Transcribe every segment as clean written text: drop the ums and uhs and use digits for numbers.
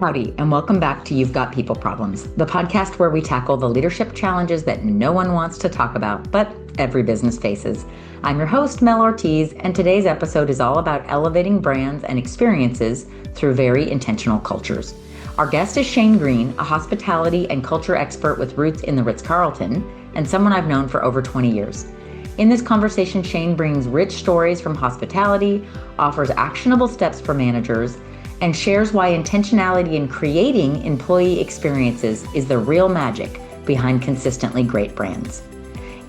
Howdy, and welcome back to You've Got People Problems, the podcast where we tackle the leadership challenges that no one wants to talk about, but every business faces. I'm your host, Mel Ortiz, and today's episode is all about elevating brands and experiences through very intentional cultures. Our guest is Shane Greene, a hospitality and culture expert with roots in the Ritz-Carlton, and someone I've known for over 20 years. In this conversation, Shane brings rich stories from hospitality, offers actionable steps for managers, and shares why intentionality in creating employee experiences is the real magic behind consistently great brands.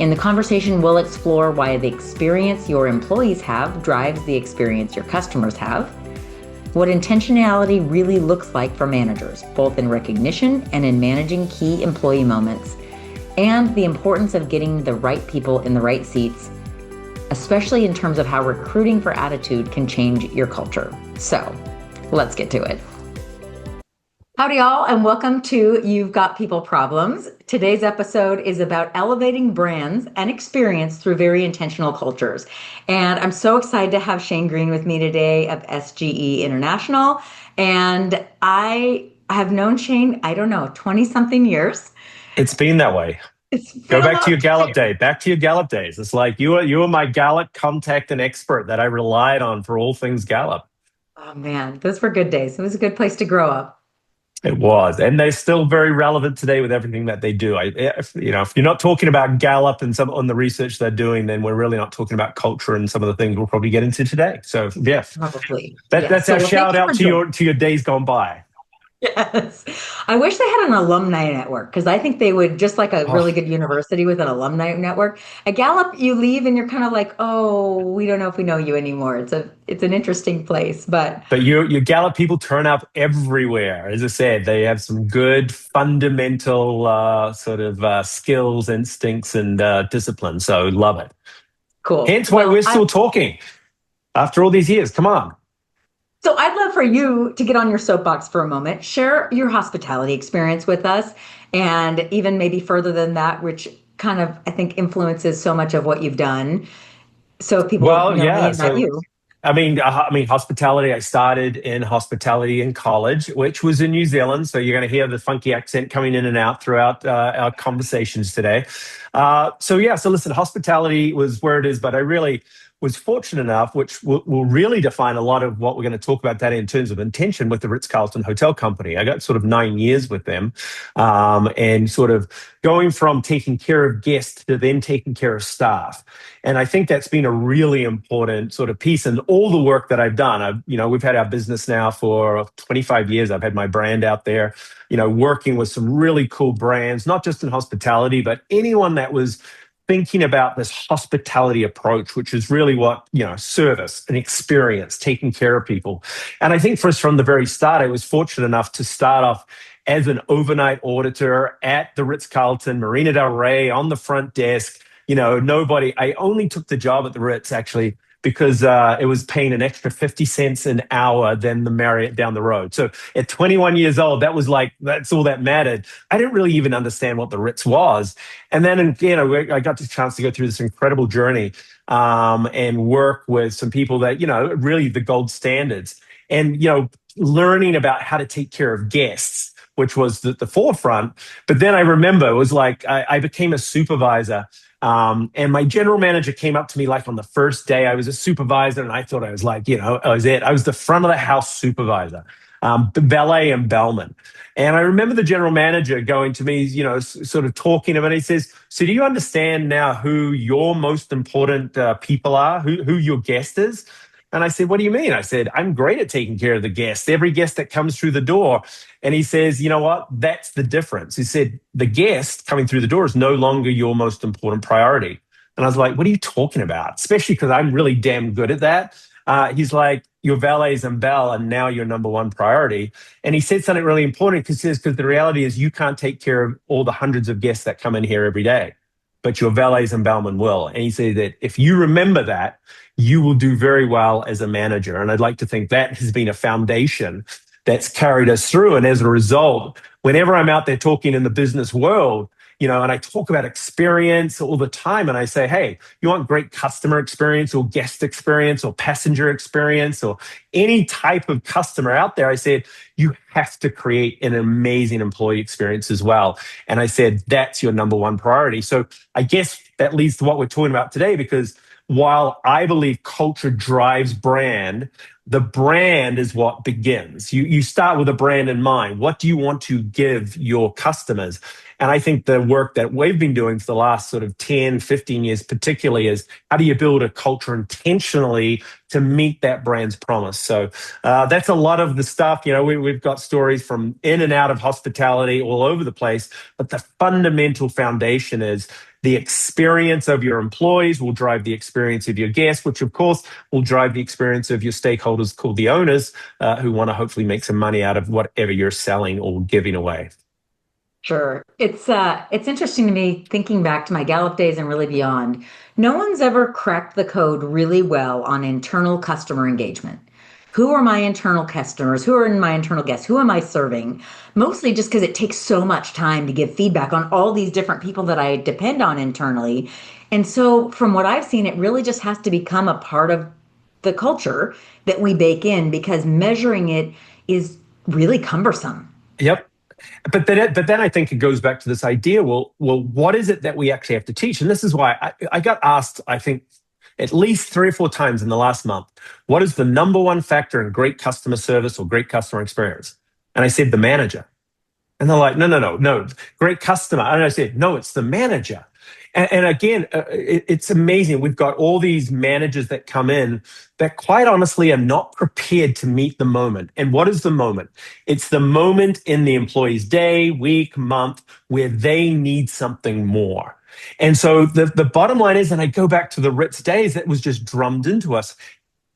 In the conversation, we'll explore why the experience your employees have drives the experience your customers have, what intentionality really looks like for managers, both in recognition and in managing key employee moments, and the importance of getting the right people in the right seats, especially in terms of how recruiting for Aptitude can change your culture. So, let's get to it. Howdy, y'all, and welcome to You've Got People Problems. Today's episode is about elevating brands and experience through very intentional cultures. And I'm so excited to have Shane Greene with me today of SGE International. And I have known Shane, 20-something years. It's been that way. Go back to your Gallup day. Back to your Gallup days. It's like you were my Gallup contact and expert that I relied on for all things Gallup. Oh man, those were good days. It was a good place to grow up. It was, and they're still very relevant today with everything that they do. If you're not talking about Gallup and some on the research they're doing, then we're really not talking about culture and some of the things we'll probably get into today. So yeah, probably. That's our shout out to your days gone by. Yes. I wish they had an alumni network because I think they would, just like a really good university with an alumni network. At Gallup, you leave and you're kind of like, oh, we don't know if we know you anymore. It's an interesting place, but your Gallup people turn up everywhere. As I said, they have some good fundamental skills, instincts, and discipline. So love it. Cool. Hence why we're still talking after all these years. Come on. So I'd love for you to get on your soapbox for a moment, share your hospitality experience with us, and even maybe further than that, which kind of, I think, influences so much of what you've done. So if people know me and not you. I mean, hospitality, I started in hospitality in college, which was in New Zealand. So you're going to hear the funky accent coming in and out throughout our conversations today. So listen, hospitality was where it is, but I really was fortunate enough, which will really define a lot of what we're going to talk about that in terms of intention with the Ritz-Carlton Hotel Company. I got sort of 9 years with them and sort of going from taking care of guests to then taking care of staff. And I think that's been a really important sort of piece in all the work that I've done. We've had our business now for 25 years. I've had my brand out there, working with some really cool brands, not just in hospitality, but anyone that was thinking about this hospitality approach, which is really what, service and experience, taking care of people. And I think for us from the very start, I was fortunate enough to start off as an overnight auditor at the Ritz-Carlton, Marina del Rey, on the front desk. I only took the job at the Ritz actually because it was paying an extra 50 cents an hour than the Marriott down the road. So at 21 years old, that's all that mattered. I didn't really even understand what the Ritz was. And then, I got the chance to go through this incredible journey and work with some people that, really the gold standards and, learning about how to take care of guests, which was the forefront. But then I remember it was like I became a supervisor. And my general manager came up to me like on the first day I was a supervisor, and I thought I was like, I was it. I was the front of the house supervisor, valet and bellman. And I remember the general manager going to me, sort of talking about it. He says, so do you understand now who your most important people are, who your guest is? And I said, what do you mean? I said, I'm great at taking care of the guests, every guest that comes through the door. And he says, you know what? That's the difference. He said, the guest coming through the door is no longer your most important priority. And I was like, what are you talking about? Especially because I'm really damn good at that. He's like, your valets and bell are now your number one priority. And he said something really important because the reality is you can't take care of all the hundreds of guests that come in here every day, but your valets and bellmen will. And he said that if you remember that, you will do very well as a manager. And I'd like to think that has been a foundation that's carried us through. And as a result, whenever I'm out there talking in the business world and I talk about experience all the time. And I say, hey, you want great customer experience or guest experience or passenger experience or any type of customer out there? I said, you have to create an amazing employee experience as well. And I said, that's your number one priority. So I guess that leads to what we're talking about today, because while I believe culture drives brand, the brand is what begins. You start with a brand in mind. What do you want to give your customers? And I think the work that we've been doing for the last sort of 10, 15 years particularly is how do you build a culture intentionally to meet that brand's promise? So that's a lot of the stuff. We've got stories from in and out of hospitality all over the place, but the fundamental foundation is the experience of your employees will drive the experience of your guests, which of course will drive the experience of your stakeholders called the owners, who want to hopefully make some money out of whatever you're selling or giving away. Sure. It's interesting to me thinking back to my Gallup days and really beyond. No one's ever cracked the code really well on internal customer engagement. Who are my internal customers? Who are my internal guests? Who am I serving? Mostly just because it takes so much time to give feedback on all these different people that I depend on internally. And so from what I've seen, it really just has to become a part of the culture that we bake in, because measuring it is really cumbersome. Yep. But then I think it goes back to this idea. Well, what is it that we actually have to teach? And this is why I got asked, I think, at least 3 or 4 times in the last month, what is the number one factor in great customer service or great customer experience? And I said, the manager. And they're like, no, great customer. And I said, no, it's the manager. And again, it's amazing. We've got all these managers that come in that quite honestly are not prepared to meet the moment. And what is the moment? It's the moment in the employee's day, week, month, where they need something more. And so the bottom line is, and I go back to the Ritz days, that was just drummed into us.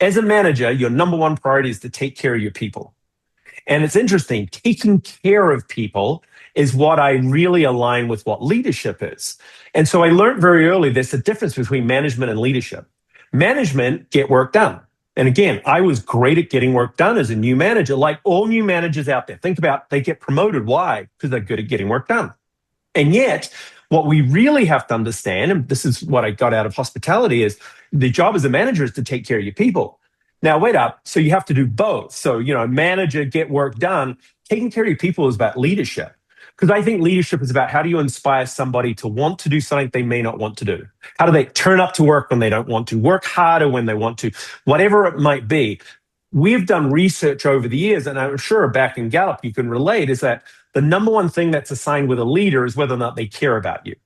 As a manager, your number one priority is to take care of your people. And it's interesting, taking care of people is what I really align with what leadership is. And so I learned very early there's a difference between management and leadership. Management, get work done. And again, I was great at getting work done as a new manager, like all new managers out there. Think about, they get promoted. Why? Because they're good at getting work done. And yet, what we really have to understand, and this is what I got out of hospitality, is the job as a manager is to take care of your people. Now, wait up. So you have to do both. So, manager, get work done. Taking care of your people is about leadership. Because I think leadership is about how do you inspire somebody to want to do something they may not want to do? How do they turn up to work when they don't want to, work harder when they want to, whatever it might be. We've done research over the years, and I'm sure back in Gallup you can relate, is that the number one thing that's assigned with a leader is whether or not they care about you.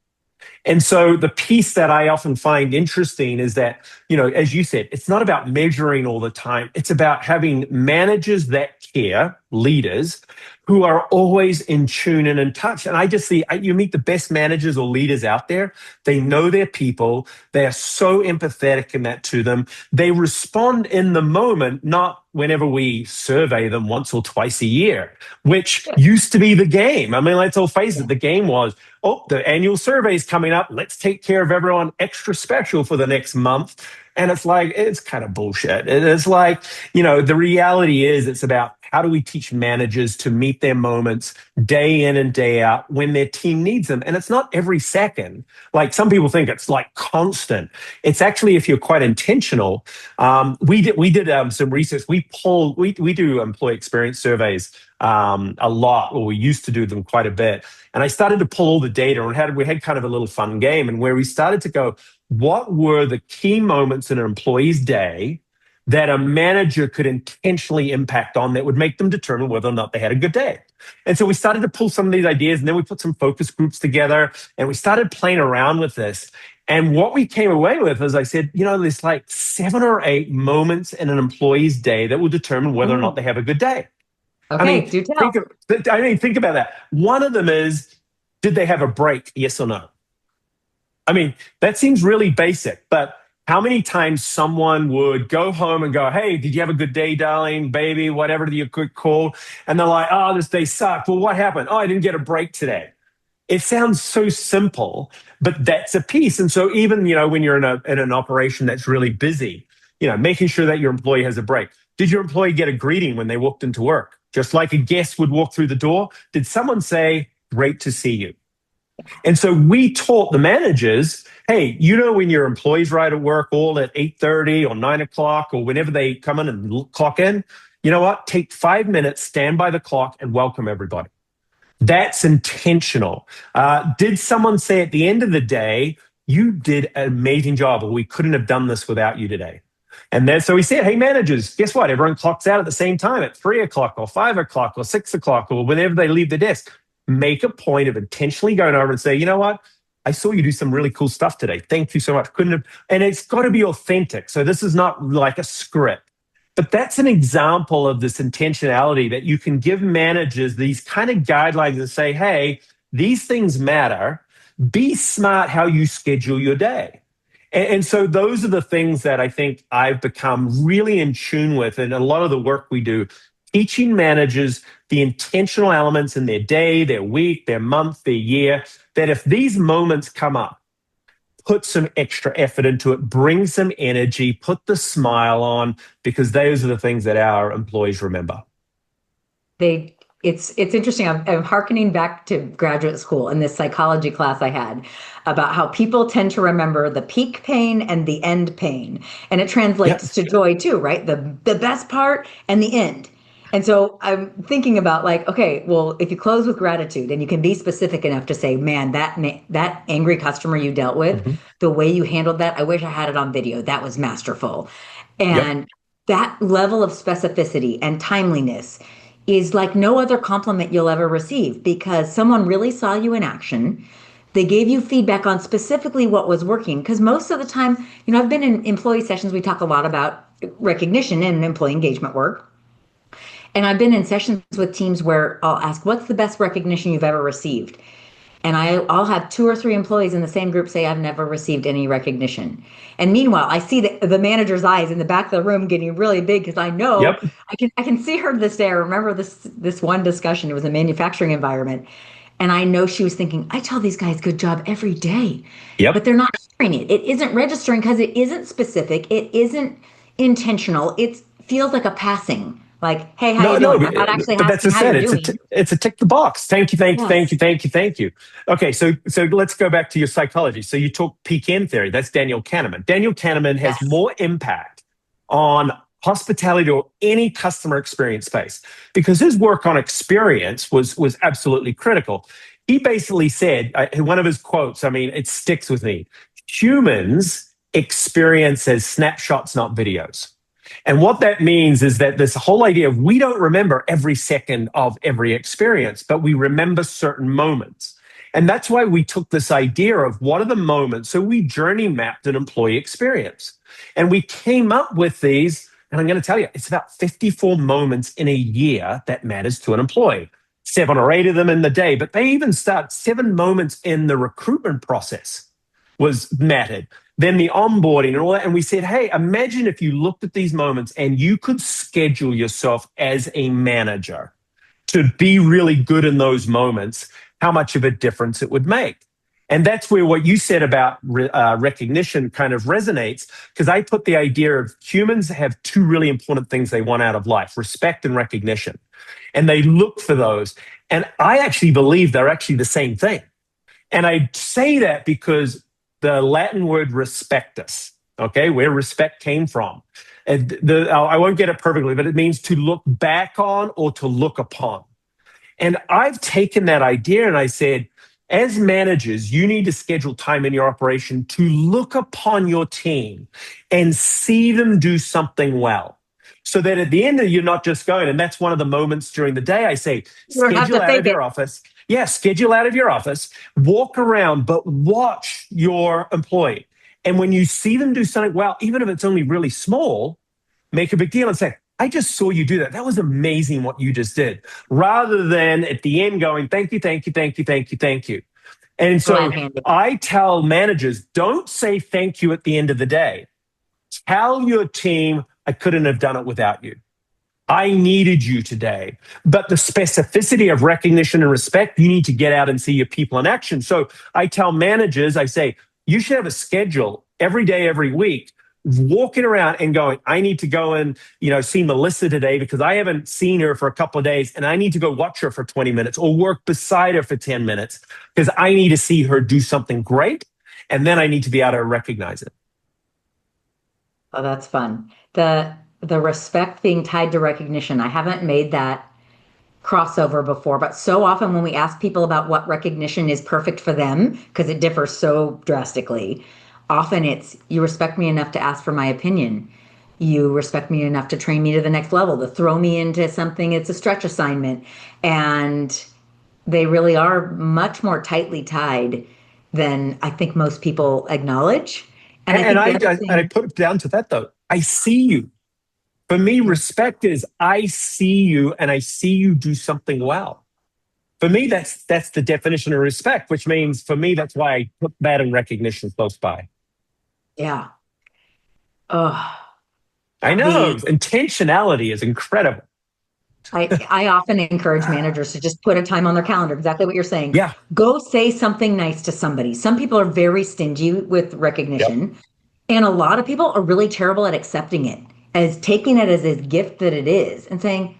And so the piece that I often find interesting is that, as you said, it's not about measuring all the time. It's about having managers that care, leaders, who are always in tune and in touch. And I just see, you meet the best managers or leaders out there. They know their people. They are so empathetic in that to them. They respond in the moment, not whenever we survey them once or twice a year, which used to be the game. I mean, let's all face it. The game was, the annual survey is coming up. Let's take care of everyone extra special for the next month. And it's like, it's kind of bullshit. It's like, the reality is it's about how do we teach managers to meet their moments day in and day out when their team needs them? And it's not every second. Like some people think it's like constant. It's actually, if you're quite intentional, we did some research. We do employee experience surveys a lot, or we used to do them quite a bit. And I started to pull all the data, and we had kind of a little fun game, and where we started to go, what were the key moments in an employee's day that a manager could intentionally impact on that would make them determine whether or not they had a good day? And so we started to pull some of these ideas, and then we put some focus groups together, and we started playing around with this. And what we came away with, as I said, there's like 7 or 8 moments in an employee's day that will determine whether or not they have a good day. Okay, do tell. Think about that. One of them is, did they have a break? Yes or no? I mean, that seems really basic, but how many times someone would go home and go, hey, did you have a good day, darling, baby, whatever you could call? And they're like, oh, this day sucked. Well, what happened? Oh, I didn't get a break today. It sounds so simple, but that's a piece. And so even, when you're in an operation that's really busy, making sure that your employee has a break. Did your employee get a greeting when they walked into work? Just like a guest would walk through the door, did someone say, great to see you? And so we taught the managers, hey, when your employees arrive at work all at 8:30 or 9 o'clock or whenever they come in and clock in, you know what? Take 5 minutes, stand by the clock and welcome everybody. That's intentional. Did someone say at the end of the day, you did an amazing job, or we couldn't have done this without you today? And then so we said, hey, managers, guess what? Everyone clocks out at the same time at 3 o'clock or 5 o'clock or 6 o'clock or whenever they leave the desk. Make a point of intentionally going over and say, you know what? I saw you do some really cool stuff today. Thank you so much. Couldn't have, and it's got to be authentic. So this is not like a script. But that's an example of this intentionality that you can give managers these kind of guidelines and say, hey, these things matter. Be smart how you schedule your day. And so those are the things that I think I've become really in tune with. And a lot of the work we do, teaching managers the intentional elements in their day, their week, their month, their year, that if these moments come up, put some extra effort into it, bring some energy, put the smile on, because those are the things that our employees remember. It's interesting. I'm hearkening back to graduate school and this psychology class I had about how people tend to remember the peak pain and the end pain. And it translates to joy too, right? The best part and the end. And so I'm thinking about like, okay, well, if you close with gratitude and you can be specific enough to say, man, that angry customer you dealt with, the way you handled that, I wish I had it on video. That was masterful. And that level of specificity and timeliness is like no other compliment you'll ever receive, because someone really saw you in action. They gave you feedback on specifically what was working. Because most of the time, I've been in employee sessions, we talk a lot about recognition and employee engagement work. And I've been in sessions with teams where I'll ask, what's the best recognition you've ever received? And I'll have 2 or 3 employees in the same group say, I've never received any recognition. And meanwhile, I see the manager's eyes in the back of the room getting really big, because I know I can see her this day. I remember this one discussion. It was a manufacturing environment. And I know she was thinking, I tell these guys good job every day, but they're not hearing it. It isn't registering because it isn't specific. It isn't intentional. It feels like a passing. Like, hey, how you doing? I'm not actually asking how you're doing. It's a tick the box. Thank you. Okay, so let's go back to your psychology. So you talk peak end theory. That's Daniel Kahneman. Daniel Kahneman has more impact on hospitality or any customer experience space because his work on experience was absolutely critical. He basically said, one of his quotes, it sticks with me. Humans experience as snapshots, not videos. And what that means is that this whole idea of we don't remember every second of every experience, but we remember certain moments. And that's why we took this idea of what are the moments. So we journey mapped an employee experience. And we came up with these, and I'm going to tell you, it's about 54 moments in a year that matters to an employee. 7 or 8 of them in the day, but they even start 7 moments in the recruitment process was mattered. Then the onboarding and all that. And we said, hey, imagine if you looked at these moments and you could schedule yourself as a manager to be really good in those moments, how much of a difference it would make. And that's where what you said about recognition kind of resonates, because I put the idea of humans have 2 really important things they want out of life, respect and recognition. And they look for those. And I actually believe they're actually the same thing. And I say that because the Latin word respectus, okay, where respect came from. And I won't get it perfectly, but it means to look back on or to look upon. And I've taken that idea and I said, as managers, you need to schedule time in your operation to look upon your team and see them do something well. So that at the end, you're not just going, and that's one of the moments during the day I say, schedule out of your office. Yeah, schedule out of your office, walk around, but watch your employee. And when you see them do something well, even if it's only really small, make a big deal and say, I just saw you do that. That was amazing what you just did. Rather than at the end going, thank you, thank you, thank you, thank you, thank you. And so I tell managers, don't say thank you at the end of the day. Tell your team, I couldn't have done it without you. I needed you today. But the specificity of recognition and respect, you need to get out and see your people in action. So I tell managers, I say, you should have a schedule every day, every week, walking around and going, I need to go and, see Melissa today because I haven't seen her for a couple of days and I need to go watch her for 20 minutes or work beside her for 10 minutes because I need to see her do something great. And then I need to be able to recognize it. Oh, that's fun. The respect being tied to recognition. I haven't made that crossover before, but so often when we ask people about what recognition is perfect for them, because it differs so drastically, often it's you respect me enough to ask for my opinion. You respect me enough to train me to the next level, to throw me into something. It's a stretch assignment. And they really are much more tightly tied than I think most people acknowledge. And I put it down to that though. I see you. For me, respect is I see you and I see you do something well. For me, that's the definition of respect, which means for me, that's why I put that in recognition close by. Yeah. Oh, I know. Intentionality is incredible. I often encourage managers to just put a time on their calendar, exactly what you're saying. Yeah. Go say something nice to somebody. Some people are very stingy with recognition, Yep. and a lot of people are really terrible at accepting it, as taking it as a gift that it is, and saying,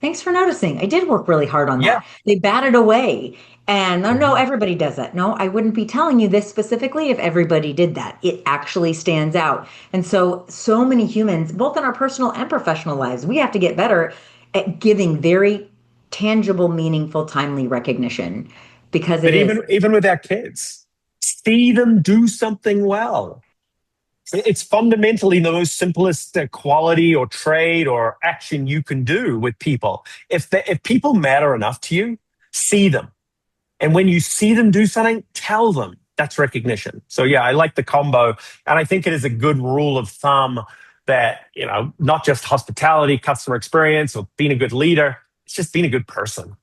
thanks for noticing. I did work really hard on Yeah. that. They bat it away. And no, everybody does that. No, I wouldn't be telling you this specifically if everybody did that. It actually stands out. And so many humans, both in our personal and professional lives, we have to get better at giving very tangible, meaningful, timely recognition because But even with our kids, see them do something well. It's fundamentally the most simplest quality or trade or action you can do with people. If people matter enough to you, see them. And when you see them do something, tell them. That's recognition. So yeah, I like the combo. And I think it is a good rule of thumb that, not just hospitality, customer experience, or being a good leader, it's just being a good person.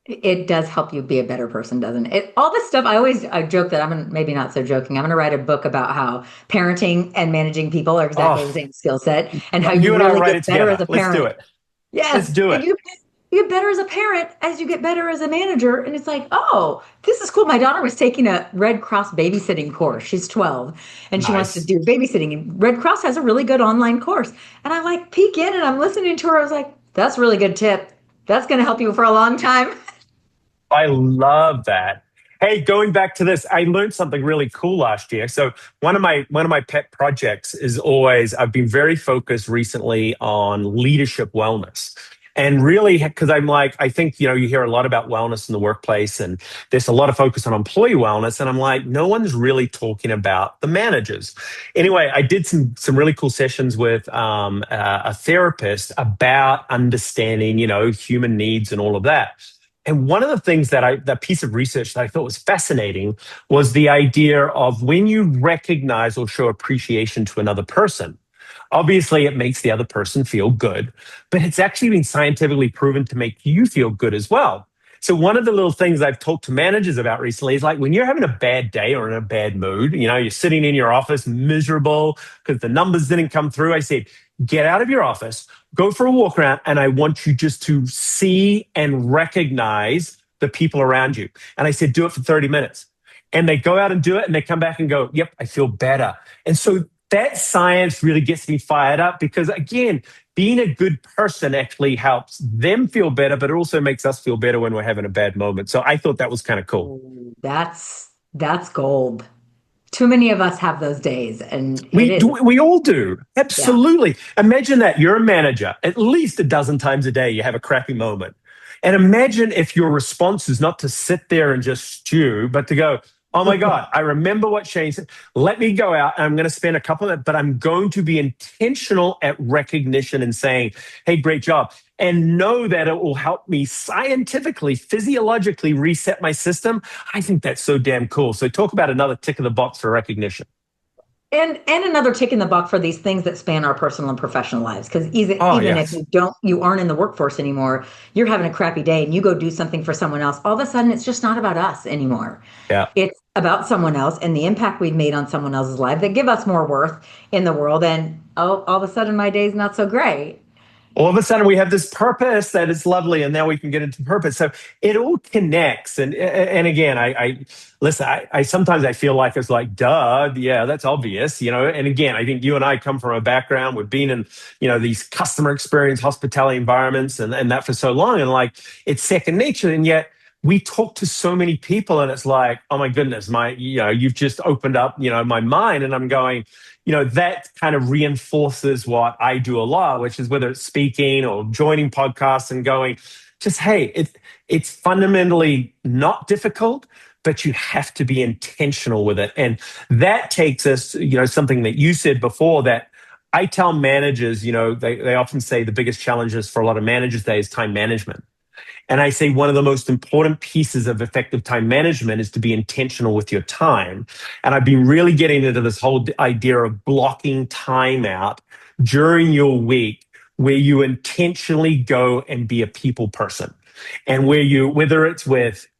It does help you be a better person, doesn't it? All this stuff, I joke that maybe not so joking. I'm going to write a book about how parenting and managing people are exactly the same skill set and how you really get better as a parent. Let's do it. Yes. Let's do it. You get better as a parent as you get better as a manager. And it's like, oh, this is cool. My daughter was taking a Red Cross babysitting course. She's 12 and she wants to do babysitting. And Red Cross has a really good online course. And I peek in and I'm listening to her. I was like, that's a really good tip. That's going to help you for a long time. I love that. Hey, going back to this, I learned something really cool last year. So one of my pet projects is always, I've been very focused recently on leadership wellness. And really, because I think, you hear a lot about wellness in the workplace and there's a lot of focus on employee wellness. And I'm like, no one's really talking about the managers. Anyway, I did some really cool sessions with a therapist about understanding, human needs and all of that. And one of the things that piece of research that I thought was fascinating was the idea of when you recognize or show appreciation to another person, obviously it makes the other person feel good, but it's actually been scientifically proven to make you feel good as well. So one of the little things I've talked to managers about recently is when you're having a bad day or in a bad mood, you're sitting in your office miserable because the numbers didn't come through. I said, get out of your office, go for a walk around, and I want you just to see and recognize the people around you. And I said, do it for 30 minutes. And they go out and do it, and they come back and go, yep, I feel better. And so that science really gets me fired up because, again, being a good person actually helps them feel better, but it also makes us feel better when we're having a bad moment. So I thought that was kind of cool. That's gold. Too many of us have those days, and we all do. Absolutely. Yeah. Imagine that you're a manager. At least a dozen times a day, you have a crappy moment. And imagine if your response is not to sit there and just stew, but to go, oh my God, I remember what Shane said. Let me go out and I'm going to spend a couple of minutes, but I'm going to be intentional at recognition and saying, hey, great job. And know that it will help me scientifically, physiologically reset my system. I think that's so damn cool. So talk about another tick of the box for recognition. And another tick in the box for these things that span our personal and professional lives. Because even if you aren't in the workforce anymore, you're having a crappy day and you go do something for someone else, all of a sudden it's just not about us anymore. Yeah. It's about someone else and the impact we've made on someone else's life that give us more worth in the world. And all of a sudden my day's not so great. all of a sudden we have this purpose that is lovely, and now we can get into purpose. So it all connects. And again, I listen, I sometimes I feel like it's like, duh, yeah, that's obvious, and again, I think you and I come from a background, we've been in these customer experience hospitality environments and that for so long, and like it's second nature. And yet we talk to so many people, and it's like, oh my goodness, you've just opened up my mind. And I'm going, that kind of reinforces what I do a lot, which is whether it's speaking or joining podcasts and going, just, hey, it's fundamentally not difficult, but you have to be intentional with it. And that takes us, something that you said before, that I tell managers, they often say the biggest challenges for a lot of managers today is time management. And I say one of the most important pieces of effective time management is to be intentional with your time. And I've been really getting into this whole idea of blocking time out during your week where you intentionally go and be a people person. And whether it's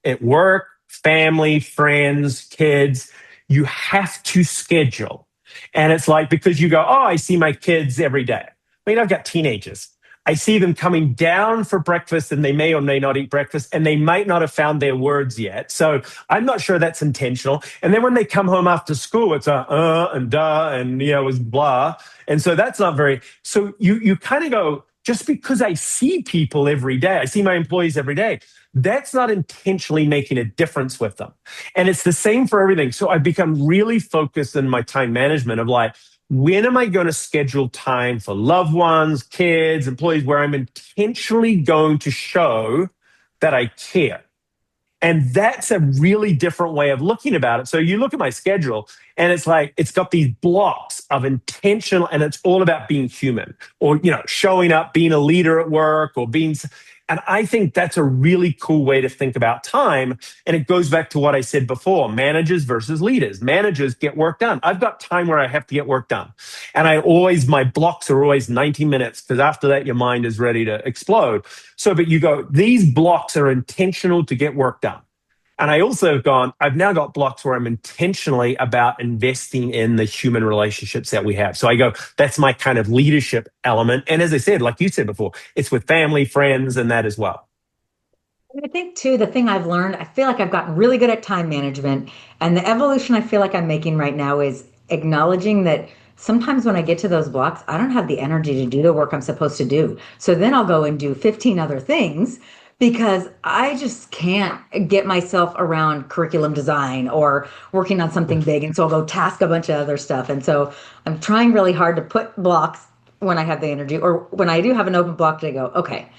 at work, family, friends, kids, you have to schedule. And it's like, because you go, oh, I see my kids every day. I've got teenagers. I see them coming down for breakfast, and they may or may not eat breakfast, and they might not have found their words yet. So I'm not sure that's intentional. And then when they come home after school, it's and duh, and it was blah. And so that's not very. So you kind of go, just because I see people every day, I see my employees every day, that's not intentionally making a difference with them. And it's the same for everything. So I've become really focused in my time management of like, when am I going to schedule time for loved ones, kids, employees, where I'm intentionally going to show that I care? And that's a really different way of looking about it. So you look at my schedule, and it's like, it's got these blocks of intentional, and it's all about being human, or, showing up, being a leader at work, or and I think that's a really cool way to think about time. And it goes back to what I said before, managers versus leaders. Managers get work done. I've got time where I have to get work done. And my blocks are always 90 minutes, because after that, your mind is ready to explode. So, but you go, these blocks are intentional to get work done. And I also have I've now got blocks where I'm intentionally about investing in the human relationships that we have. So I go, that's my kind of leadership element. And as I said, like you said before, it's with family, friends, and that as well. I think too, the thing I've learned, I feel like I've gotten really good at time management. And the evolution I feel like I'm making right now is acknowledging that sometimes when I get to those blocks, I don't have the energy to do the work I'm supposed to do. So then I'll go and do 15 other things, because I just can't get myself around curriculum design or working on something big. And so I'll go task a bunch of other stuff. And so I'm trying really hard to put blocks when I have the energy, or when I do have an open block, to go, okay,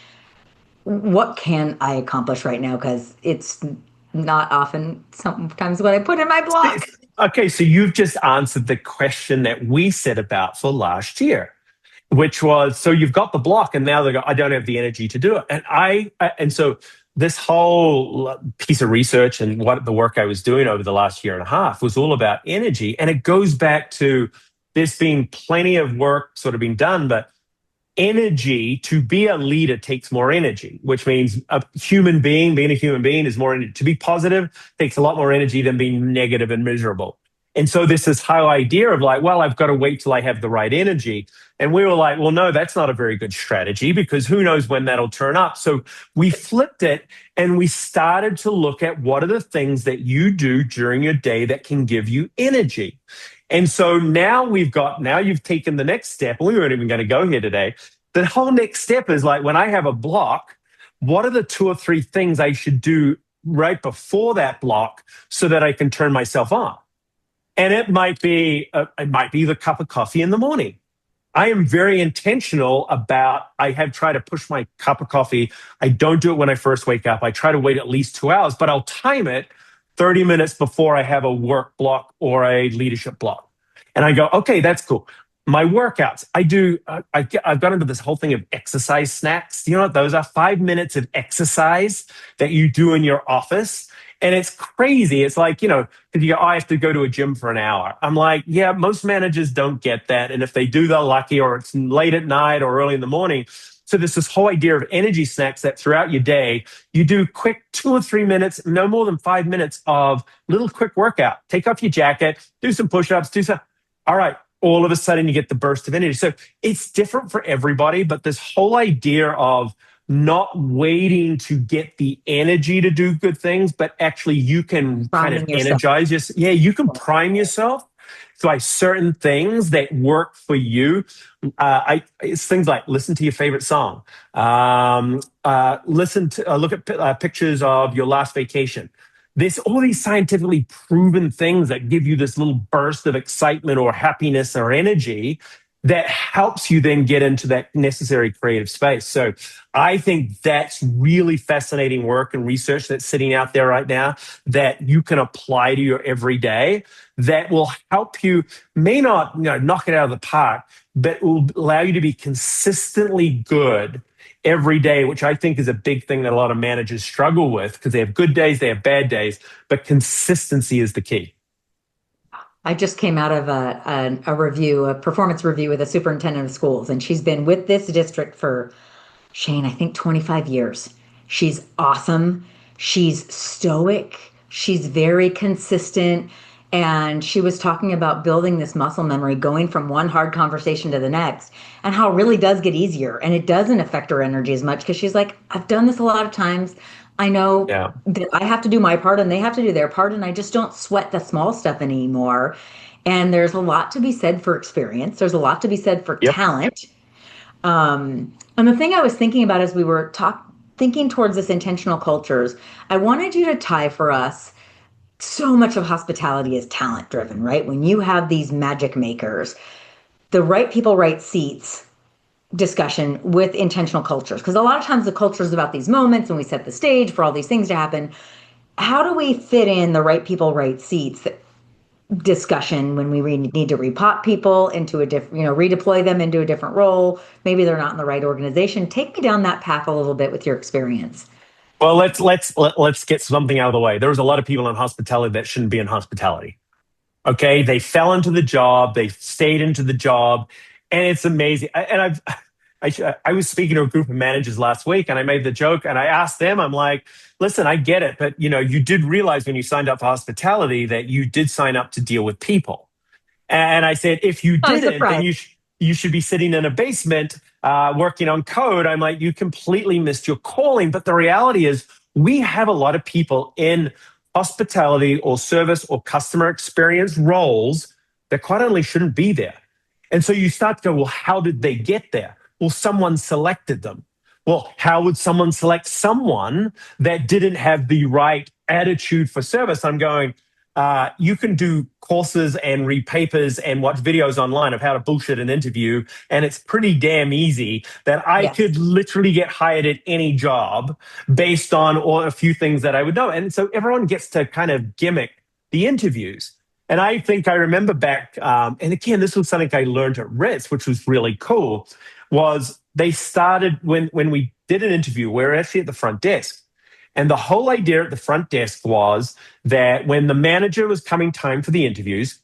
what can I accomplish right now? Because it's not often sometimes what I put in my block. Okay, so you've just answered the question that we set about for last year, which was, so you've got the block, and now they go, I don't have the energy to do it. And so this whole piece of research and what the work I was doing over the last year and a half was all about energy. And it goes back to, there's been plenty of work sort of being done, but energy, to be a leader takes more energy, which means being a human being is more energy. To be positive takes a lot more energy than being negative and miserable. And so there's this whole idea of like, well, I've got to wait till I have the right energy. And we were like, well, no, that's not a very good strategy, because who knows when that'll turn up. So we flipped it, and we started to look at what are the things that you do during your day that can give you energy. And so now you've taken the next step, and we weren't even going to go here today. The whole next step is like, when I have a block, what are the 2 or 3 things I should do right before that block so that I can turn myself on? And it might be the cup of coffee in the morning. I am very intentional about, I have tried to push my cup of coffee. I don't do it when I first wake up. I try to wait at least 2 hours, but I'll time it 30 minutes before I have a work block or a leadership block. And I go, okay, that's cool. My workouts, I've got into this whole thing of exercise snacks. You know what those are? 5 minutes of exercise that you do in your office. And it's crazy. It's like, you go, I have to go to a gym for an hour. I'm like, yeah, most managers don't get that. And if they do, they're lucky, or it's late at night or early in the morning. So there's this whole idea of energy snacks that throughout your day, you do quick 2 or 3 minutes, no more than 5 minutes of little quick workout. Take off your jacket, do some push-ups, all right. all of a sudden you get the burst of energy. So it's different for everybody, but this whole idea of not waiting to get the energy to do good things, but actually you can kind of Priming yourself. energize yourself. Yeah, you can prime yourself by certain things that work for you. It's things like listen to your favorite song, look at pictures of your last vacation. There's all these scientifically proven things that give you this little burst of excitement or happiness or energy that helps you then get into that necessary creative space. So I think that's really fascinating work and research that's sitting out there right now that you can apply to your everyday that will help you, may not knock it out of the park, but will allow you to be consistently good every day, which I think is a big thing that a lot of managers struggle with because they have good days, they have bad days, but consistency is the key. I just came out of a performance review with a superintendent of schools, and she's been with this district for, Shane, I think 25 years. She's awesome. She's stoic. She's very consistent. And she was talking about building this muscle memory, going from one hard conversation to the next, and how it really does get easier. And it doesn't affect her energy as much because she's like, I've done this a lot of times. I know that I have to do my part and they have to do their part, and I just don't sweat the small stuff anymore. And there's a lot to be said for experience. There's a lot to be said for talent. And the thing I was thinking about as we were thinking towards this intentional cultures, I wanted you to tie for us, so much of hospitality is talent driven, right? When you have these magic makers, the right people, right seats discussion with intentional cultures, because a lot of times the culture is about these moments and we set the stage for all these things to happen. How do we fit in the right people, right seats discussion when we need to repot people into a different, redeploy them into a different role? Maybe they're not in the right organization. Take me down that path a little bit with your experience. Well, let's get something out of the way. There was a lot of people in hospitality that shouldn't be in hospitality. Okay, they fell into the job, they stayed into the job, and it's amazing. I was speaking to a group of managers last week, and I made the joke, and I asked them, I'm like, listen, I get it, but you did realize when you signed up for hospitality that you did sign up to deal with people. And I said, if you didn't, then you should be sitting in a basement working on code. I'm like, you completely missed your calling. But the reality is we have a lot of people in hospitality or service or customer experience roles that quite honestly shouldn't be there. And so you start to go, well, how did they get there? Well, someone selected them. Well, how would someone select someone that didn't have the right attitude for service? I'm going, you can do courses and read papers and watch videos online of how to bullshit an interview. And it's pretty damn easy that I could literally get hired at any job based on a few things that I would know. And so everyone gets to kind of gimmick the interviews. And I think I remember back, and again, this was something I learned at Ritz, which was really cool, was they started when we did an interview, we were actually at the front desk. And the whole idea at the front desk was that when the manager was coming time for the interviews,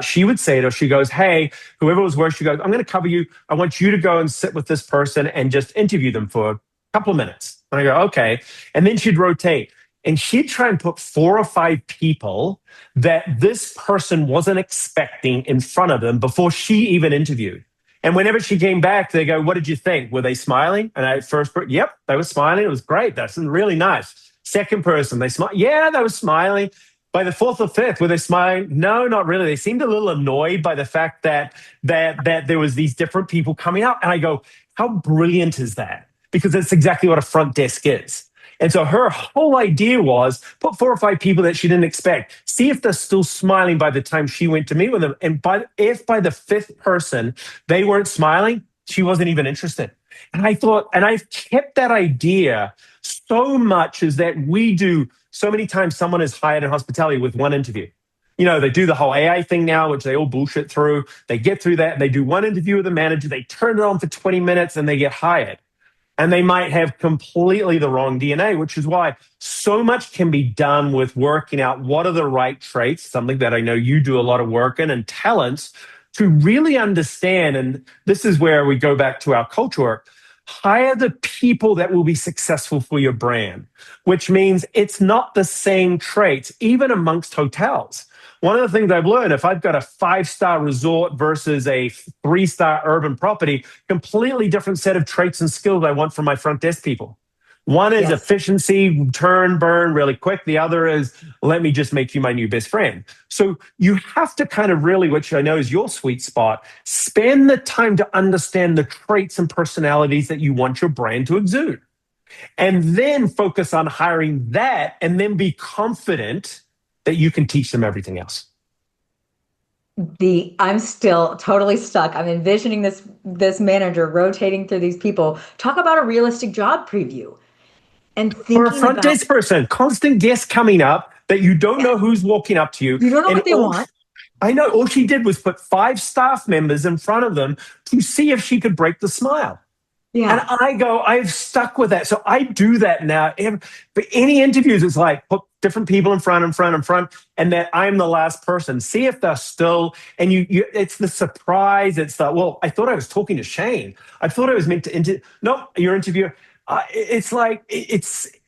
she would say to us, she goes, hey, whoever was where, she goes, I'm going to cover you. I want you to go and sit with this person and just interview them for a couple of minutes. And I go, okay. And then she'd rotate. And she'd try and put 4 or 5 people that this person wasn't expecting in front of them before she even interviewed. And whenever she came back, they go, what did you think? Were they smiling? And I first, yep, they were smiling. It was great. That's really nice. Second person, they smiled. Yeah, they were smiling. By the 4th or 5th, were they smiling? No, not really. They seemed a little annoyed by the fact that there was these different people coming up. And I go, how brilliant is that? Because that's exactly what a front desk is. And so her whole idea was put 4 or 5 people that she didn't expect. See if they're still smiling by the time she went to meet with them. And if by the 5th person they weren't smiling, she wasn't even interested. And I thought, and I've kept that idea so much, is that we do so many times someone is hired in hospitality with one interview. They do the whole AI thing now, which they all bullshit through. They get through that. They do one interview with the manager. They turn it on for 20 minutes and they get hired. And they might have completely the wrong DNA, which is why so much can be done with working out what are the right traits, something that I know you do a lot of work in, and talents to really understand. And this is where we go back to our culture work. hire the people that will be successful for your brand, which means it's not the same traits, even amongst hotels. One of the things I've learned, if I've got a 5-star resort versus a 3-star urban property, completely different set of traits and skills I want from my front desk people. One is Yes. efficiency, turn, burn really quick. The other is let me just make you my new best friend. So you have to kind of really, which I know is your sweet spot, spend the time to understand the traits and personalities that you want your brand to exude. And then focus on hiring that and then be confident that you can teach them everything else. I'm still totally stuck. I'm envisioning this manager rotating through these people. Talk about a realistic job preview. And For a thinking front about, desk person, constant guests coming up that you don't know who's walking up to you. you don't know And what they want. I know all she did was put 5 staff members in front of them to see if she could break the smile. And Yeah. I've stuck with that. So I do that now. For any interviews, it's like put different people in front, and that I'm the last person. See if they're still, and it's the surprise. It's the, well, I thought I was talking to Shane. I thought I was meant to, no, your interviewer. It's like,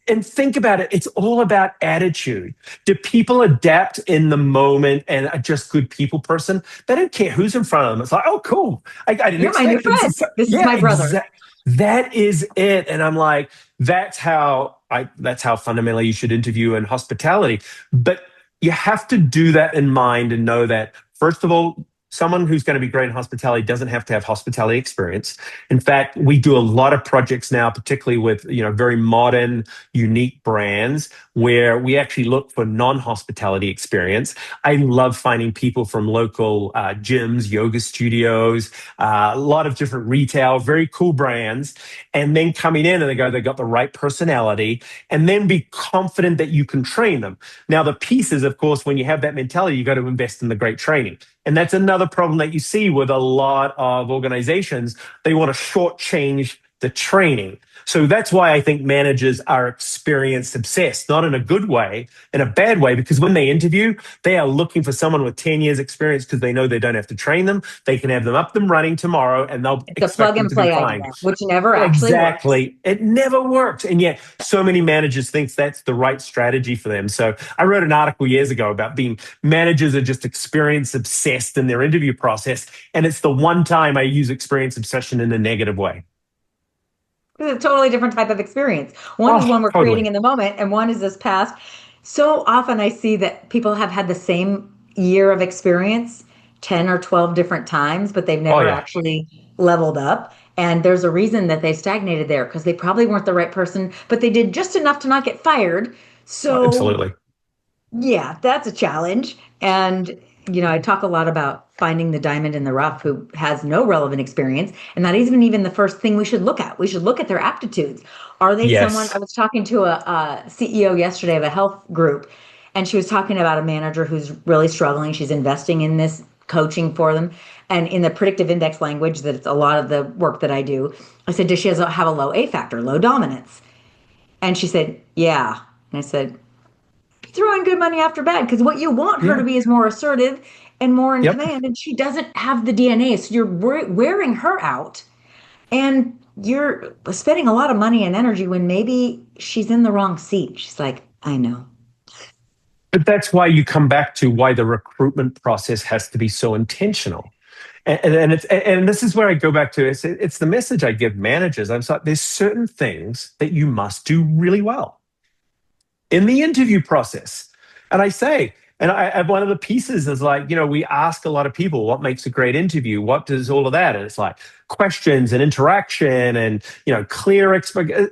and think about it. It's all about attitude. Do people adapt in the moment and are just good people person? They don't care who's in front of them. It's like, oh, cool. I didn't You're my new expect friend. this. This is my brother. That is it. And I'm like, that's how fundamentally you should interview in hospitality. But you have to do that in mind and know that, first of all, someone who's going to be great in hospitality doesn't have to have hospitality experience. In fact, we do a lot of projects now, particularly with very modern, unique brands, where we actually look for non-hospitality experience. I love finding people from local gyms, yoga studios, a lot of different retail, very cool brands, and then coming in and they got the right personality, and then be confident that you can train them. Now, the piece is, of course, when you have that mentality, you got to invest in the great training. And that's another problem that you see with a lot of organizations. They want to shortchange the training. So that's why I think managers are experience obsessed, not in a good way, in a bad way, because when they interview, they are looking for someone with 10 years experience because they know they don't have to train them. They can have them up and running tomorrow and they'll It's a plug and play idea, which never actually Exactly. works. It never works. And yet so many managers think that's the right strategy for them. So I wrote an article years ago about being managers are just experience obsessed in their interview process. And it's the one time I use experience obsession in a negative way. It's a totally different type of experience. One is one we're creating in the moment, and one is this past. So often I see that people have had the same year of experience 10 or 12 different times, but they've never actually leveled up. And there's a reason that they stagnated there because they probably weren't the right person, but they did just enough to not get fired. So absolutely. Yeah, that's a challenge. And, I talk a lot about finding the diamond in the rough who has no relevant experience. And that isn't even the first thing we should look at. We should look at their aptitudes. Are they someone? I was talking to a CEO yesterday of a health group, and she was talking about a manager who's really struggling. She's investing in this coaching for them. And in the predictive index language, that it's a lot of the work that I do, I said, does she have a low A factor, low dominance? And she said, yeah. And I said, throwing good money after bad, because what you want her to be is more assertive and more in command, and she doesn't have the DNA. So you're wearing her out, and you're spending a lot of money and energy when maybe she's in the wrong seat. She's like, I know. But that's why you come back to why the recruitment process has to be so intentional. And this is where I go back to it's the message I give managers. I'm sorry, there's certain things that you must do really well in the interview process. And I say, and one of the pieces is like, we ask a lot of people, what makes a great interview? What does all of that? And it's like questions and interaction and, clear,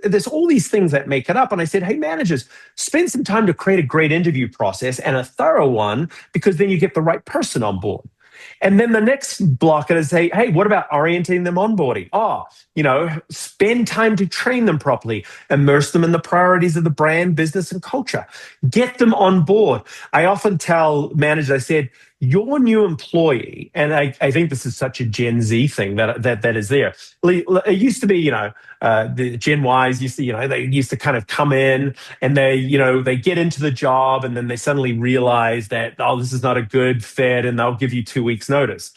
there's all these things that make it up. And I said, hey, managers, spend some time to create a great interview process and a thorough one, because then you get the right person on board. And then the next block is say, hey, what about orienting them onboarding? Spend time to train them properly, immerse them in the priorities of the brand, business, and culture. Get them on board. I often tell managers, I said, your new employee, and I think this is such a Gen Z thing that is there. It used to be, the Gen Ys used to, they used to kind of come in and they get into the job and then they suddenly realize that, oh, this is not a good fit, and they'll give you 2 weeks notice.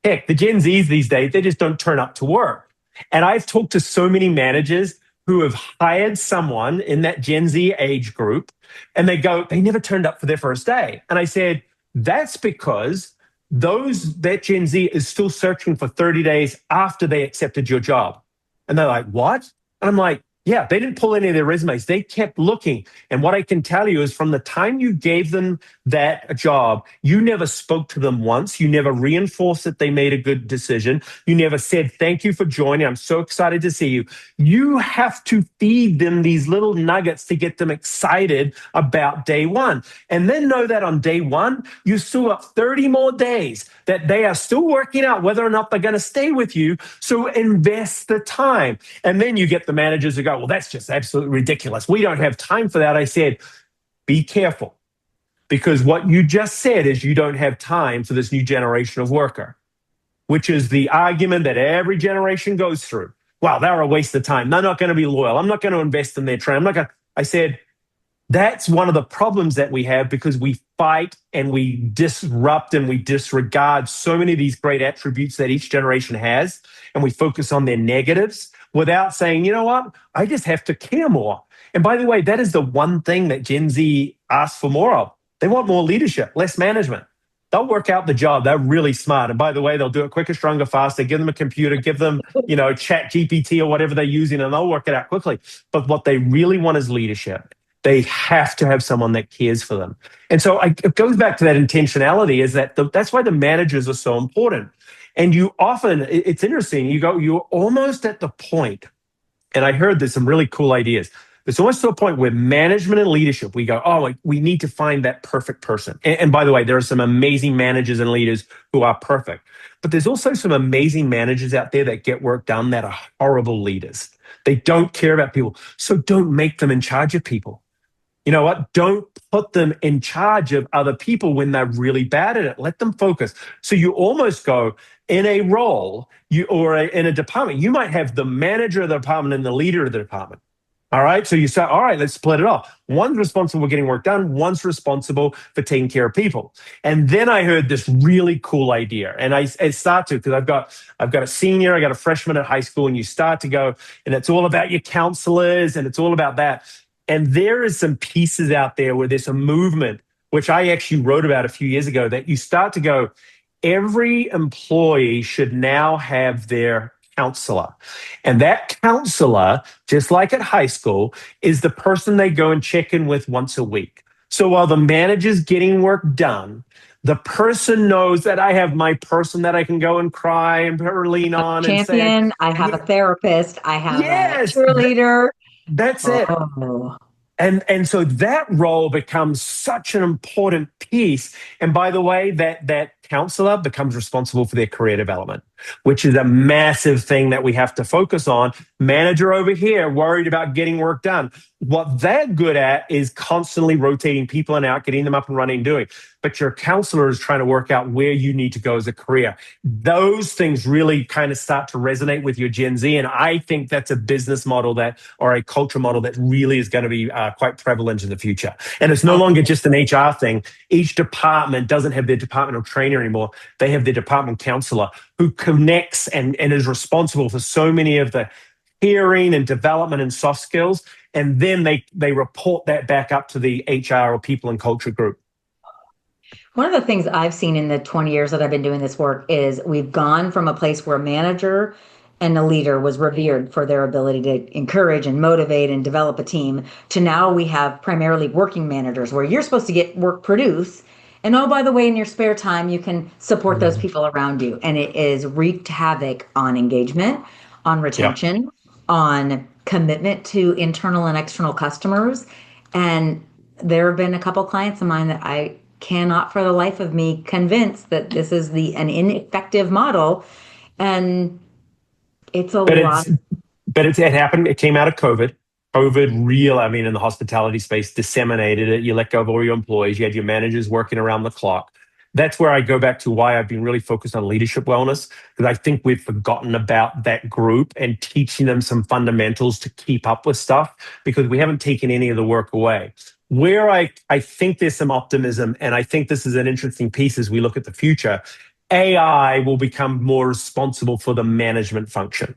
Heck, the Gen Zs these days, they just don't turn up to work. And I've talked to so many managers who have hired someone in that Gen Z age group, and they never turned up for their first day. And I said, that's because that Gen Z is still searching for 30 days after they accepted your job. And they're like, what? And I'm like, yeah, they didn't pull any of their resumes. They kept looking. And what I can tell you is from the time you gave them that job, you never spoke to them once. You never reinforced that they made a good decision. You never said, thank you for joining. I'm so excited to see you. You have to feed them these little nuggets to get them excited about day one. And then know that on day one, you still got 30 more days that they are still working out whether or not they're going to stay with you. So invest the time. And then you get the managers who go, well, that's just absolutely ridiculous. We don't have time for that. I said, be careful, because what you just said is you don't have time for this new generation of worker, which is the argument that every generation goes through. Wow, they're a waste of time. They're not going to be loyal. I'm not going to invest in their training. I said, that's one of the problems that we have, because we fight and we disrupt and we disregard so many of these great attributes that each generation has, and we focus on their negatives without saying, you know what, I just have to care more. And by the way, that is the one thing that Gen Z asks for more of. They want more leadership, less management. They'll work out the job. They're really smart. And by the way, they'll do it quicker, stronger, faster. Give them a computer, give them, Chat GPT or whatever they're using, and they'll work it out quickly. But what they really want is leadership. They have to have someone that cares for them. And so it goes back to that intentionality, is that's why the managers are so important. And you often, it's interesting, you're almost at the point, and I heard there's some really cool ideas. It's almost to a point where management and leadership, we go, oh, we need to find that perfect person. And by the way, there are some amazing managers and leaders who are perfect. But there's also some amazing managers out there that get work done that are horrible leaders. They don't care about people. So don't make them in charge of people. You know what? Don't put them in charge of other people when they're really bad at it. Let them focus. So you almost go in a role, in a department, you might have the manager of the department and the leader of the department. All right. So you say, all right, let's split it off. One's responsible for getting work done. One's responsible for taking care of people. And then I heard this really cool idea. And I start to, because I've got a senior, I got a freshman at high school, and you start to go, and it's all about your counselors, and it's all about that. And there is some pieces out there where there's a movement, which I actually wrote about a few years ago, that you start to go, every employee should now have their counselor. And that counselor, just like at high school, is the person they go and check in with once a week. So while the manager's getting work done, the person knows that I have my person that I can go and cry and lean on. Champion, and say, I have a therapist, I have a cheerleader. That's it. And so that role becomes such an important piece. And by the way, that counselor becomes responsible for their career development, which is a massive thing that we have to focus on. Manager over here, worried about getting work done. What they're good at is constantly rotating people in and out, getting them up and running and doing. But your counselor is trying to work out where you need to go as a career. Those things really kind of start to resonate with your Gen Z. And I think that's a business model or a culture model that really is going to be quite prevalent in the future. And it's no longer just an HR thing. Each department doesn't have their departmental trainer anymore. They have their department counselor who connects and is responsible for so many of the hearing and development and soft skills. And then they report that back up to the HR or people and culture group. One of the things I've seen in the 20 years that I've been doing this work is we've gone from a place where a manager and a leader was revered for their ability to encourage and motivate and develop a team, to now we have primarily working managers where you're supposed to get work produced. And oh, by the way, in your spare time, you can support those people around you. And it is wreaked havoc on engagement, on retention, on commitment to internal and external customers. And there have been a couple clients of mine that I cannot for the life of me convince that this is an ineffective model. And it's a lot. But it happened. It came out of COVID. COVID in the hospitality space, disseminated it. You let go of all your employees. You had your managers working around the clock. That's where I go back to why I've been really focused on leadership wellness, because I think we've forgotten about that group and teaching them some fundamentals to keep up with stuff, because we haven't taken any of the work away. Where I think there's some optimism, and I think this is an interesting piece as we look at the future, AI will become more responsible for the management function.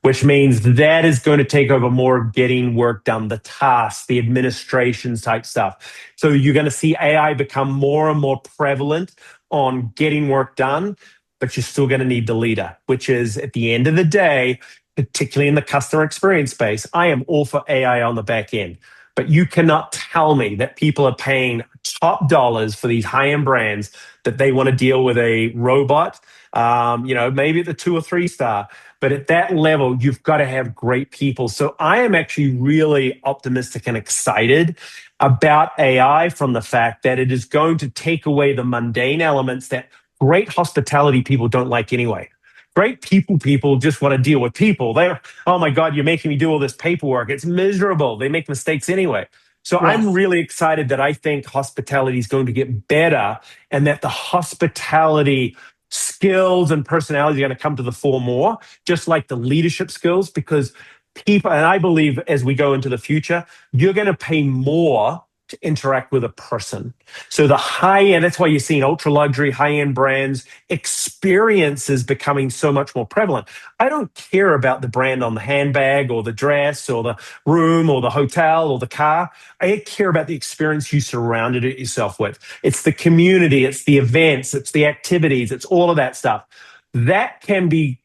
which means that is going to take over more getting work done, the tasks, the administrations type stuff. So you're going to see AI become more and more prevalent on getting work done, but you're still going to need the leader, which is at the end of the day, particularly in the customer experience space, I am all for AI on the back end. But you cannot tell me that people are paying top dollars for these high-end brands that they want to deal with a robot, maybe at the 2 or 3 star. But at that level, you've got to have great people. So I am actually really optimistic and excited about AI from the fact that it is going to take away the mundane elements that great hospitality people don't like anyway. Great people just want to deal with people. They're, oh my God, you're making me do all this paperwork. It's miserable. They make mistakes anyway. So Yes. I'm really excited that I think hospitality is going to get better and that the hospitality skills and personalities are going to come to the fore more, just like the leadership skills, because people, and I believe as we go into the future, you're going to pay more to interact with a person. So the high end, that's why you're seeing ultra luxury, high end brands, experiences becoming so much more prevalent. I don't care about the brand on the handbag or the dress or the room or the hotel or the car. I care about the experience you surrounded it yourself with. It's the community, it's the events, it's the activities, it's all of that stuff. That can be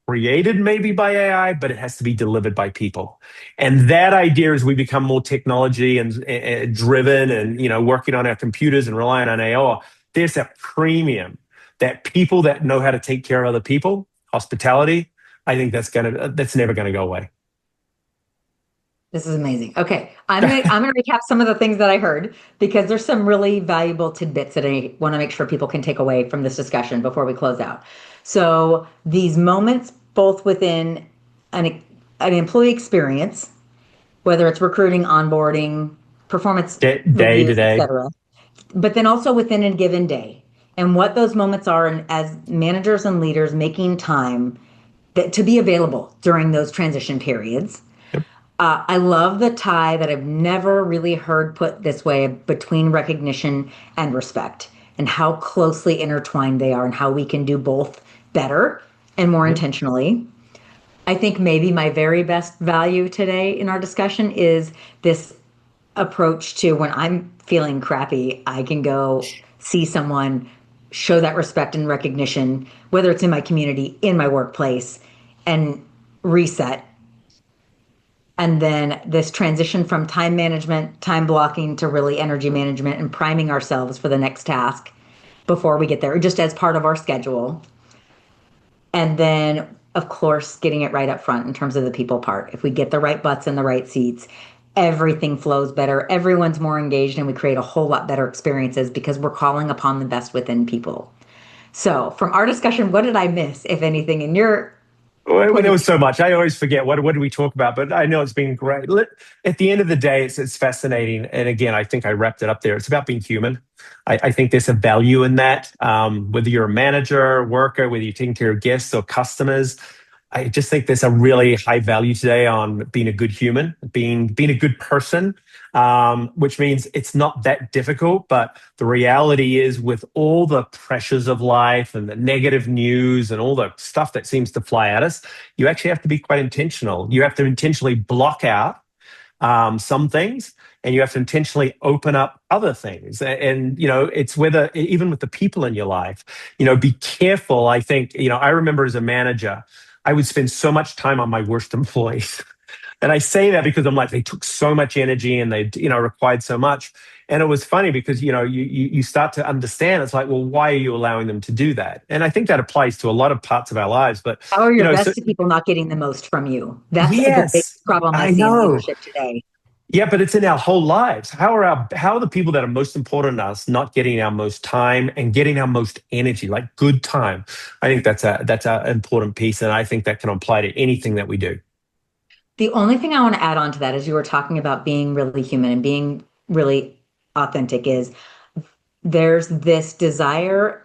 created maybe by AI, but it has to be delivered by people. And that idea, as we become more technology and driven and working on our computers and relying on AI, there's that premium that people that know how to take care of other people, hospitality, I think that's never gonna go away. This is amazing. Okay, I'm gonna recap some of the things that I heard because there's some really valuable tidbits that I want to make sure people can take away from this discussion before we close out. So these moments, both within an employee experience, whether it's recruiting, onboarding, performance Day reviews, to day. etc., but then also within a given day, and what those moments are, and as managers and leaders making time to be available during those transition periods. I love the tie that I've never really heard put this way between recognition and respect, and how closely intertwined they are and how we can do both better and more intentionally. I think maybe my very best value today in our discussion is this approach to when I'm feeling crappy, I can go see someone, show that respect and recognition, whether it's in my community, in my workplace, and reset. And then this transition from time management, time blocking to really energy management and priming ourselves for the next task before we get there, just as part of our schedule. And then, of course, getting it right up front in terms of the people part. If we get the right butts in the right seats, everything flows better. Everyone's more engaged and we create a whole lot better experiences because we're calling upon the best within people. So from our discussion, what did I miss, if anything, in your... Well, there was so much. I always forget what did we talk about, but I know it's been great. At the end of the day, it's fascinating. And again, I think I wrapped it up there. It's about being human. I think there's a value in that. Whether you're a manager, worker, whether you're taking care of guests or customers, I just think there's a really high value today on being a good human, being a good person, which means it's not that difficult. But the reality is, with all the pressures of life and the negative news and all the stuff that seems to fly at us, you actually have to be quite intentional. You have to intentionally block out some things, and you have to intentionally open up other things. And it's whether even with the people in your life, be careful. I think I remember as a manager, I would spend so much time on my worst employees. And I say that because I'm like, they took so much energy and they, required so much. And it was funny because, you start to understand, it's like, well, why are you allowing them to do that? And I think that applies to a lot of parts of our lives. But how are your best people not getting the most from you? That's yes, the big problem I see in leadership today. Yeah, but it's in our whole lives. How are the people that are most important to us not getting our most time and getting our most energy, like good time? I think that's a important piece, and I think that can apply to anything that we do. The only thing I want to add on to that, as you were talking about being really human and being really authentic, is there's this desire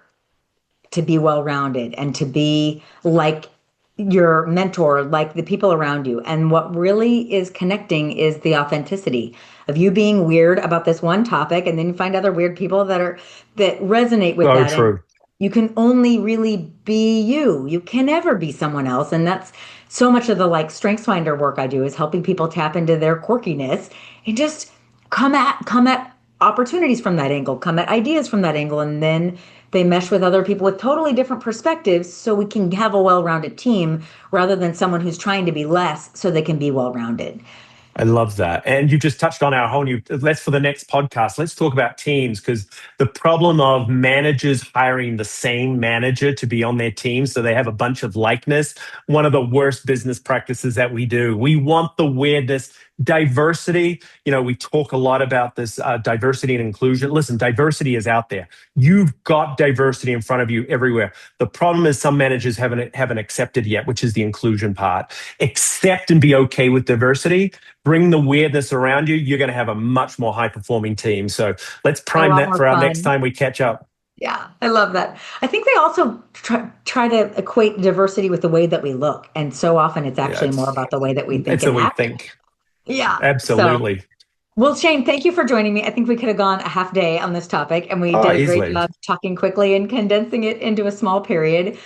to be well-rounded and to be like your mentor, like the people around you. And what really is connecting is the authenticity of you being weird about this one topic, and then you find other weird people that resonate with that. True. You can only really be you. You can never be someone else. And that's so much of the like StrengthsFinder work I do is helping people tap into their quirkiness and just come at opportunities from that angle, come at ideas from that angle, and then they mesh with other people with totally different perspectives so we can have a well-rounded team rather than someone who's trying to be less so they can be well-rounded. I love that. And you just touched on our whole new, let's for the next podcast, let's talk about teams, because the problem of managers hiring the same manager to be on their team so they have a bunch of likeness, one of the worst business practices that we do. We want the weirdness, diversity. We talk a lot about this diversity and inclusion. Listen, diversity is out there. You've got diversity in front of you everywhere. The problem is some managers haven't accepted yet, which is the inclusion part. Accept and be okay with diversity. Bring the weirdness around you. You're going to have a much more high-performing team. So let's prime that for our next time we catch up. Yeah, I love that. I think they also try to equate diversity with the way that we look. And so often it's actually more about the way that we think. It's the way we think. Yeah. Absolutely. So, well, Shane, thank you for joining me. I think we could have gone a half day on this topic, and we did a great job talking quickly and condensing it into a small period.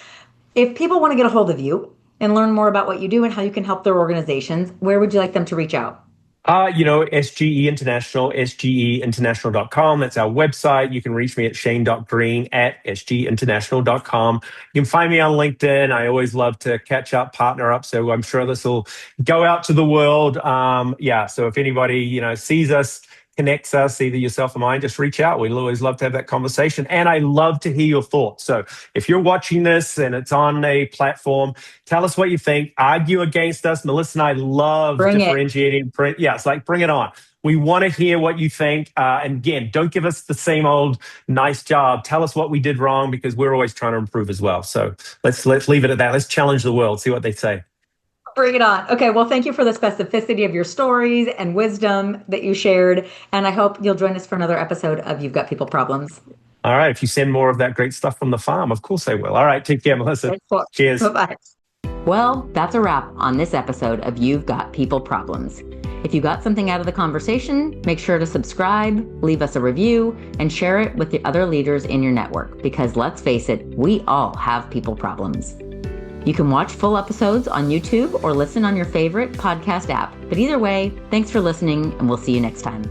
If people want to get a hold of you and learn more about what you do and how you can help their organizations, where would you like them to reach out? SGE International, sgeinternational.com. That's our website. You can reach me at shane.greene@sgeinternational.com. You can find me on LinkedIn. I always love to catch up, partner up. So I'm sure this will go out to the world. So if anybody, sees us, connects us, either yourself or mine, just reach out. We'd always love to have that conversation. And I love to hear your thoughts. So if you're watching this and it's on a platform, tell us what you think. Argue against us. Melissa and I love differentiating. It's like, bring it on. We want to hear what you think. And again, don't give us the same old nice job. Tell us what we did wrong, because we're always trying to improve as well. So let's leave it at that. Let's challenge the world, see what they say. Bring it on. Okay, well, thank you for the specificity of your stories and wisdom that you shared. And I hope you'll join us for another episode of You've Got People Problems. All right. If you send more of that great stuff from the farm, of course I will. All right. Take care, Melissa. Cheers. Bye-bye. Well, that's a wrap on this episode of You've Got People Problems. If you got something out of the conversation, make sure to subscribe, leave us a review, and share it with the other leaders in your network, because let's face it, we all have people problems. You can watch full episodes on YouTube or listen on your favorite podcast app. But either way, thanks for listening, and we'll see you next time.